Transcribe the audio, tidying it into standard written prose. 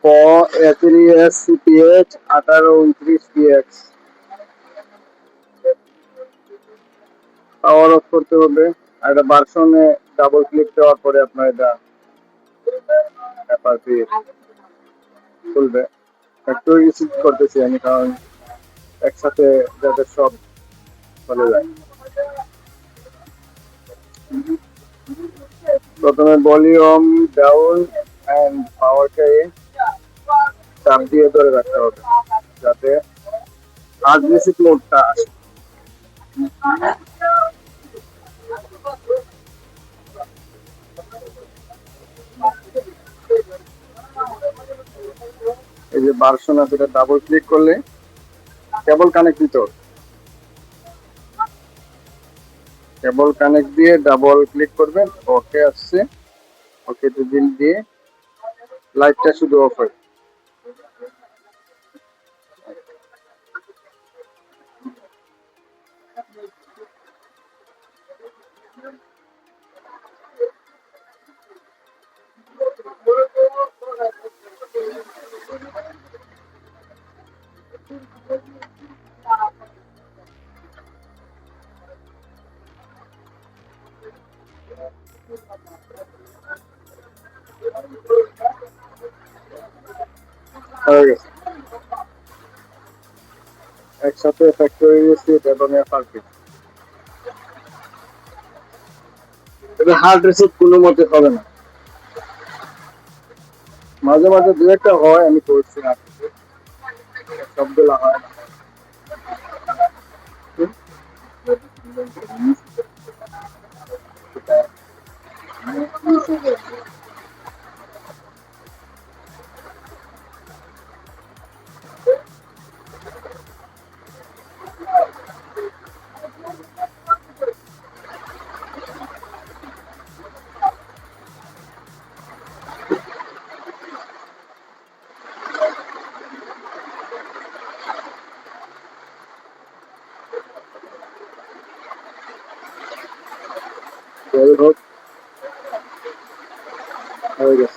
ক S CPH 1829 PX power of করতে হবে। আর এটা ভার্সনে ডাবল ক্লিক দেওয়ার পরে আপনার এটা অ্যাপারটি খুলবে। একটু রিসিভ করতেছি আমি, কারণ একসাথে যাতে সব চলে যায়। প্রথমে ভলিউম ডাউন অ্যান্ড পাওয়ারকে চাপ দিয়ে ধরে রাখতে হবে যাতে আগ্রেসিভ মোডটা আসে। এই যে ভার্সন আছে, এটা ডাবল ক্লিক করলে কেবল কানেক্ট দিতে হবে। কেবল কানেক্ট দিয়ে ডাবল ক্লিক করবেন, ওকে আসছে। ওকে দিয়ে লাইটটা শুধু অফ হয়। হয়ে গেছে, একসাথে ফ্যাক্টরি রিসিট এবং এফআরপি। এটা হার্ড রিসিট কোনো মতে হবে না, মাঝে মাঝে দু একটা হয়, আমি করছি না, সবগুলো হয় না। যাই হোক, হয়ে গেছে।